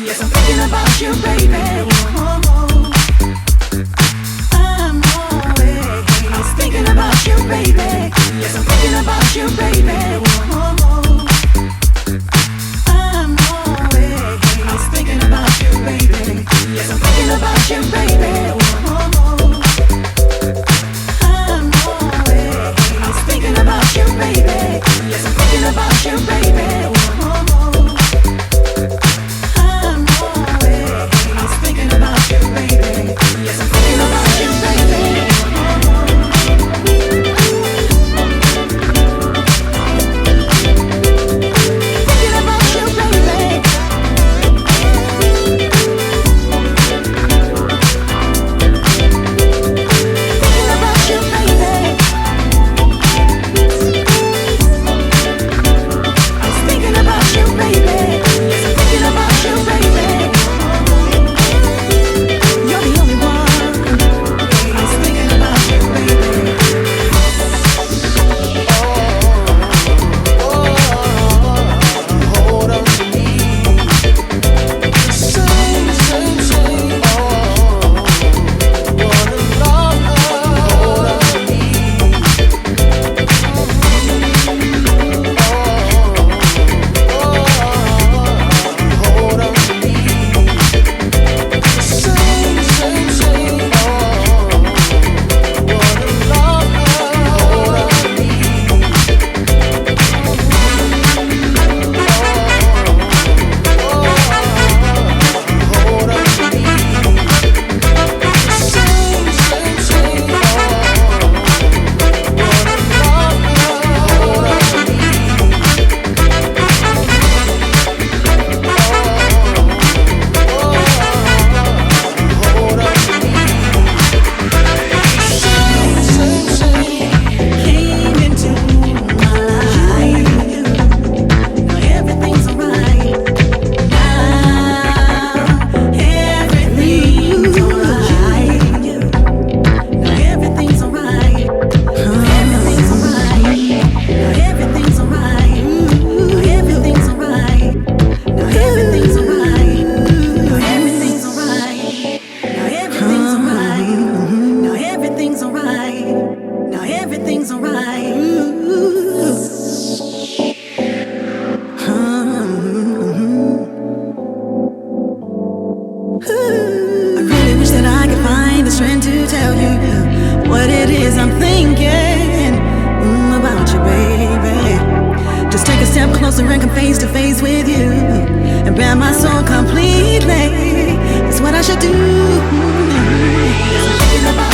Yes, I'm thinking about you, baby. I'm always thinking about you, baby. Yes, I'm thinking about you, baby. I'm always thinking about you, baby. Yes, I'm thinking about you, baby. I'm always thinking about you, baby. Yes, I'm thinking about you, baby. I'm always thinking about you, baby. Yes, I'm thinking about you, baby. Thinking about you, baby. Thinking about you, baby. I'm thinking about you, baby. Yes, I'm thinking about you, baby. You're the only one. I'm thinking about you, baby. Hold on to me. Same, same, same. Wanna love her. Hold on to me. Hold on to me. Same, same, same. Wanna love her. Hold on to me. Hold on to me. Same, same, same. Wanna love her. Hold on to me. Hold on to me. Same, same, same. Came into my life. Now everything's alright. Now everything's alright. Now everything's alright. Everything's alright. Now everything's alright. Now everything's alright. Now everything's alright. Now everything's alright. Now everything's alright. Now everything's alright. Now everything's alright. I really wish that I could find the strength to tell you what it is I'm thinking about you, baby. Just take a step closer and come face to face with you and bear my soul completely. It's what I should do. I'm thinking about